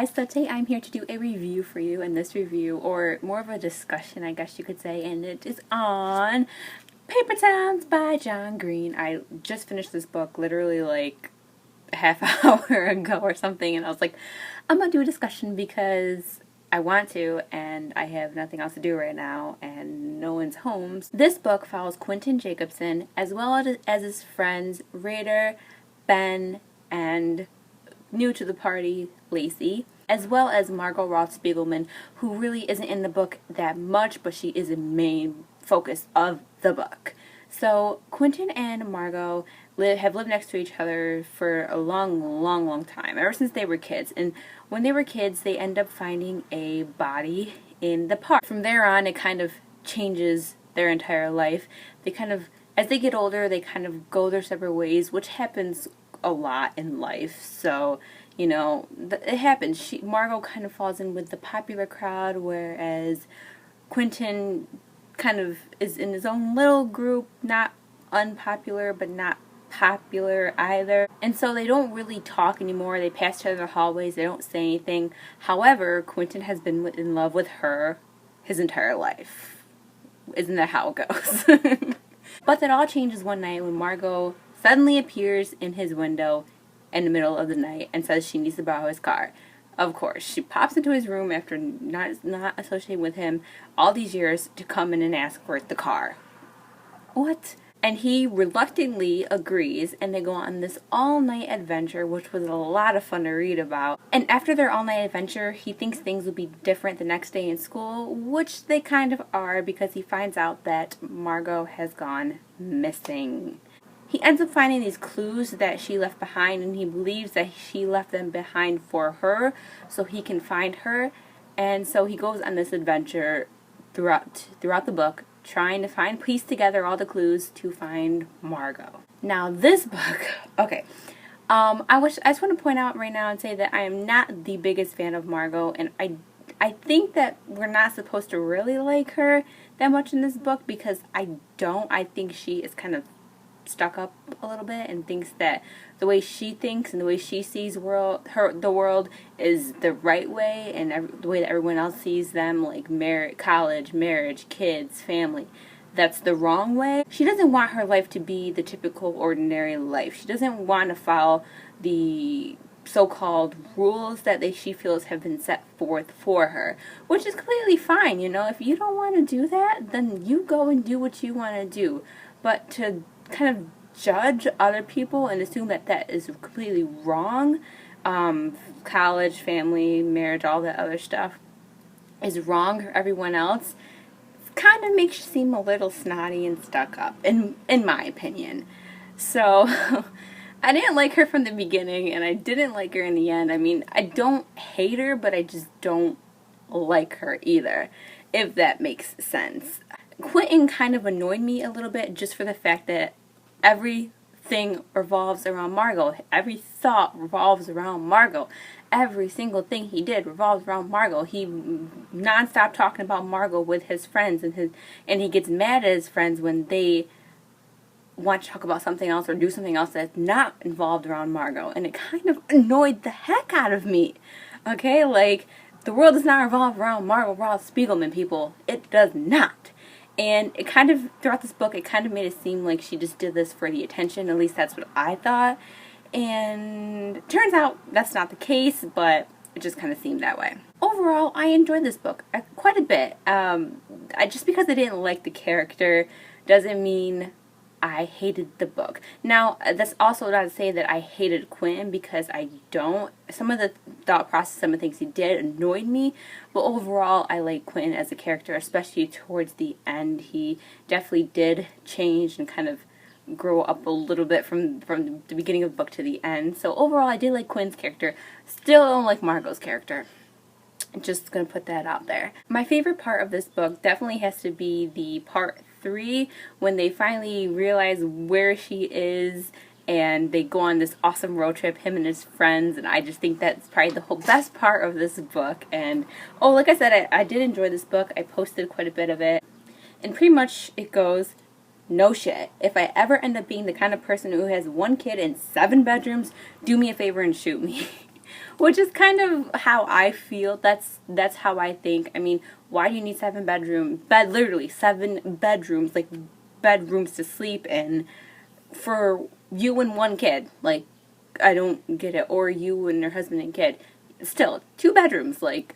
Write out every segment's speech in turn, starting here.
guys, so today I'm here to do a review for you, and this review, or more of a discussion I guess you could say, and it is on Paper Towns by John Green. I just finished this book literally like a half hour ago or something, and I was like, I'm gonna do a discussion because I want to, and I have nothing else to do right now, and no one's home. This book follows Quentin Jacobson as well as his friends Raider, Ben, and new to the party, Lacey, as well as Margot Roth Spiegelman, who really isn't in the book that much, but she is a main focus of the book. So Quentin and Margot have lived next to each other for a long time, ever since they were kids. And when they were kids, they end up finding a body in the park. From there on, it kind of changes their entire life. They kind of, as they get older, they kind of go their separate ways, which happens a lot in life. So, you know, it happens. Margot kind of falls in with the popular crowd, whereas Quentin kind of is in his own little group, not unpopular, but not popular either. And so they don't really talk anymore. They pass each other in the hallways. They don't say anything. However, Quentin has been in love with her his entire life. Isn't that how it goes? But that all changes one night when Margot suddenly appears in his window in the middle of the night and says she needs to borrow his car. Of course, she pops into his room after not associating with him all these years to come in and ask for the car. What? And he reluctantly agrees, and they go on this all-night adventure, which was a lot of fun to read about. And after their all-night adventure, he thinks things will be different the next day in school, which they kind of are, because he finds out that Margot has gone missing. He ends up finding these clues that she left behind, and he believes that she left them behind for her so he can find her. And so he goes on this adventure throughout the book, trying to piece together all the clues to find Margot. Now this book, okay, I just want to point out right now and say that I am not the biggest fan of Margot, and I think that we're not supposed to really like her that much in this book, because I think she is kind of stuck up a little bit and thinks that the way she thinks and the way she sees the world is the right way, and the way that everyone else sees them, like college, marriage, kids, family, that's the wrong way. She doesn't want her life to be the typical ordinary life. She doesn't want to follow the so-called rules that she feels have been set forth for her, which is completely fine. You know, if you don't want to do that, then you go and do what you want to do. But to kind of judge other people and assume that that is completely wrong, college, family, marriage, all that other stuff is wrong for everyone else, kind of makes you seem a little snotty and stuck up, in my opinion. So I didn't like her from the beginning, and I didn't like her in the end. I mean, I don't hate her, but I just don't like her either, if that makes sense. Quentin kind of annoyed me a little bit, just for the fact that everything revolves around Margot. Every thought revolves around Margot. Every single thing he did revolves around Margot. He non-stop talking about Margot with his friends, and he gets mad at his friends when they want to talk about something else or do something else that's not involved around Margot. And it kind of annoyed the heck out of me. Okay, like, the world does not revolve around Margot Roth Spiegelman, people. It does not. And it kind of, throughout this book, it kind of made it seem like she just did this for the attention. At least that's what I thought. And it turns out that's not the case, but it just kind of seemed that way. Overall, I enjoyed this book quite a bit. Just because I didn't like the character doesn't mean I hated the book. Now, that's also not to say that I hated Quentin, because I don't. Some of the thought process, some of the things he did annoyed me, but overall I like Quentin as a character, especially towards the end. He definitely did change and kind of grow up a little bit from the beginning of the book to the end. So overall, I did like Quentin's character. Still don't like Margot's character. Just gonna put that out there. My favorite part of this book definitely has to be the part 3, when they finally realize where she is and they go on this awesome road trip, him and his friends, and I just think that's probably the whole best part of this book. And oh, like I said, I did enjoy this book. I posted quite a bit of it, and pretty much it goes, no shit, if I ever end up being the kind of person who has 1 kid and 7 bedrooms, do me a favor and shoot me. Which is kind of how I feel. That's how I think. I mean, why do you need 7 bedrooms? Literally 7 bedrooms, like bedrooms to sleep in for you and one kid. Like, I don't get it. Or you and your husband and kid. Still, 2 bedrooms, like,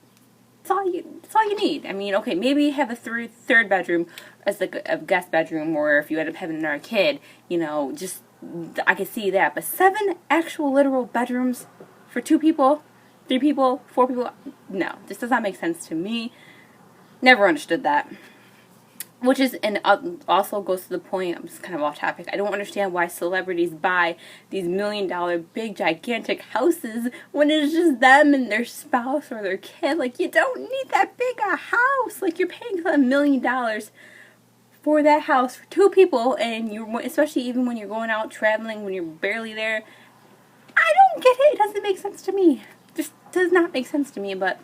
it's all you need. I mean, okay, maybe have a third bedroom as like a guest bedroom, or if you end up having another kid, you know, just, I could see that. But 7 actual literal bedrooms for 2 people, 3 people, 4 people, no, this does not make sense to me. Never understood that. Which is, and also goes to the point, I'm just kind of off topic, I don't understand why celebrities buy these $1 million big gigantic houses when it's just them and their spouse or their kid. Like, you don't need that big a house. Like, you're paying $1 million for that house for 2 people, and you're, especially even when you're going out traveling, when you're barely there. I don't get it. It doesn't make sense to me. Just does not make sense to me, but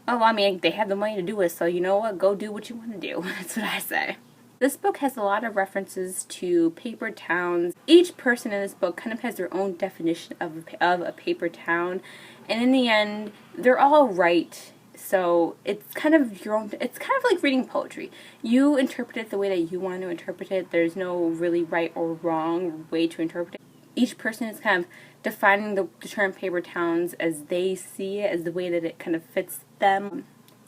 oh, I mean, they have the money to do it, so you know what? Go do what you want to do. That's what I say. This book has a lot of references to paper towns. Each person in this book kind of has their own definition of a paper town, and in the end, they're all right. So it's kind of your own, it's kind of like reading poetry. You interpret it the way that you want to interpret it. There's no really right or wrong way to interpret it. Each person is kind of defining the term paper towns as they see it, as the way that it kind of fits them.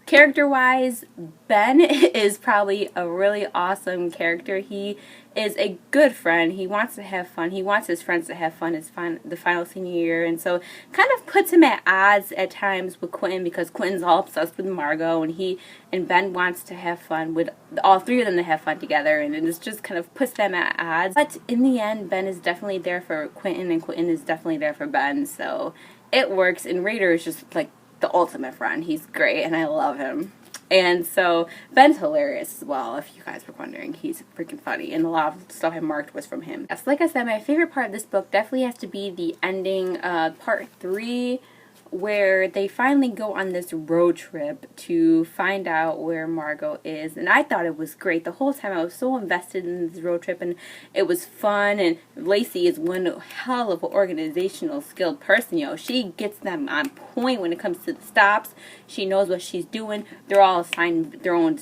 Character-wise, Ben is probably a really awesome character. He is a good friend. He wants to have fun. He wants his friends to have fun the final senior year, and so kind of puts him at odds at times with Quentin, because Quentin's all obsessed with Margot, and Ben wants to have fun with all 3 of them to have fun together, and it just kind of puts them at odds. But in the end, Ben is definitely there for Quentin, and Quentin is definitely there for Ben, so it works, and Raider is just like the ultimate friend. He's great, and I love him. And so Ben's hilarious as well, if you guys were wondering. He's freaking funny, and a lot of stuff I marked was from him. Yes, like I said, my favorite part of this book definitely has to be the ending, part 3, where they finally go on this road trip to find out where Margot is. And I thought it was great. The whole time I was so invested in this road trip, and it was fun, and Lacey is one hell of an organizational skilled person, you know. She gets them on point when it comes to the stops. She knows what she's doing. They're all assigned their own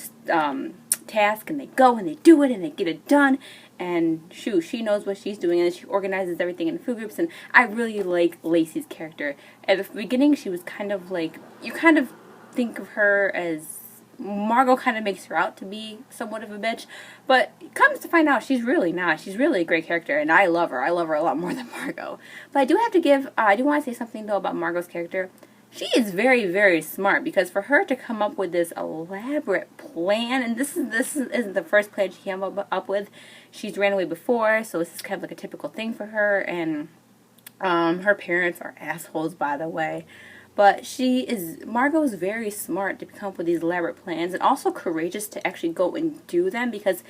task, and they go and they do it and they get it done, and shoot, she knows what she's doing, and she organizes everything in food groups. And I really like Lacey's character. At the beginning, she was kind of like, you kind of think of her as, Margot kind of makes her out to be somewhat of a bitch, but comes to find out she's really not. She's really a great character, and I love her. I love her a lot more than Margot. But I do have to give, I do want to say something though about Margot's character. She is very, very smart, because for her to come up with this elaborate plan, and this isn't the first plan she came up with. She's ran away before, so this is kind of like a typical thing for her, and her parents are assholes, by the way. But Margot is very smart to come up with these elaborate plans, and also courageous to actually go and do them, because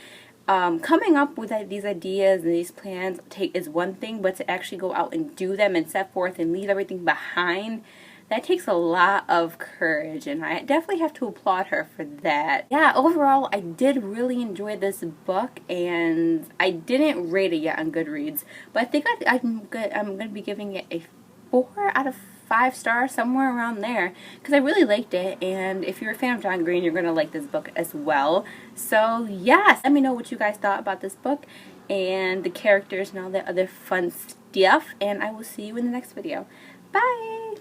coming up with these ideas and these plans is one thing, but to actually go out and do them and set forth and leave everything behind, that takes a lot of courage, and I definitely have to applaud her for that. Yeah, overall, I did really enjoy this book, and I didn't rate it yet on Goodreads, but I think I'm going to be giving it a 4 out of 5 stars, somewhere around there, because I really liked it. And if you're a fan of John Green, you're going to like this book as well. So yes, let me know what you guys thought about this book and the characters and all that other fun stuff, and I will see you in the next video. Bye!